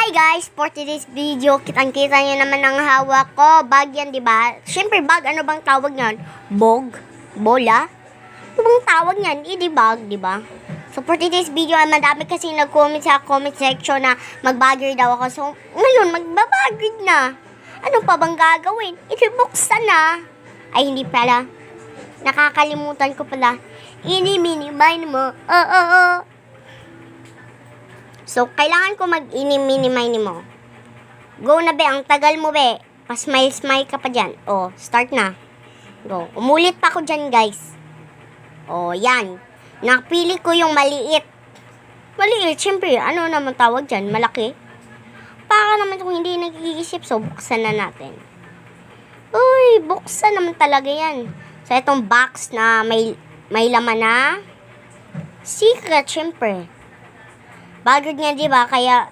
Hi guys, for today's video, kitang-kita nyo naman ang hawak ko. Bag yan, di ba? Siyempre bag, ano bang tawag niyan? Bog? Bola? Ano bang tawag niyan? Di bag, di ba? So for today's video, ay madami kasi nag-comment sa comment section na mag-bagger daw ako. So ngayon, magbabagger na. Ano pa bang gagawin? Buksan na. Ay, hindi pala. Nakakalimutan ko pala. Ini-minimize mo. So, kailangan ko mag-ini-minimize mo. Go na, be. Ang tagal mo, be. Pa-smile-smile ka pa dyan. O, start na. Go. Umulit pa ko dyan, guys. O, yan. Napili ko yung maliit. Maliit, syempre. Ano naman tawag dyan? Malaki. Para naman kung hindi nag-iisip, so, buksan na natin. Uy, buksan naman talaga yan. So, itong box na may laman na secret, syempre. Bagod nga, di ba? Kaya,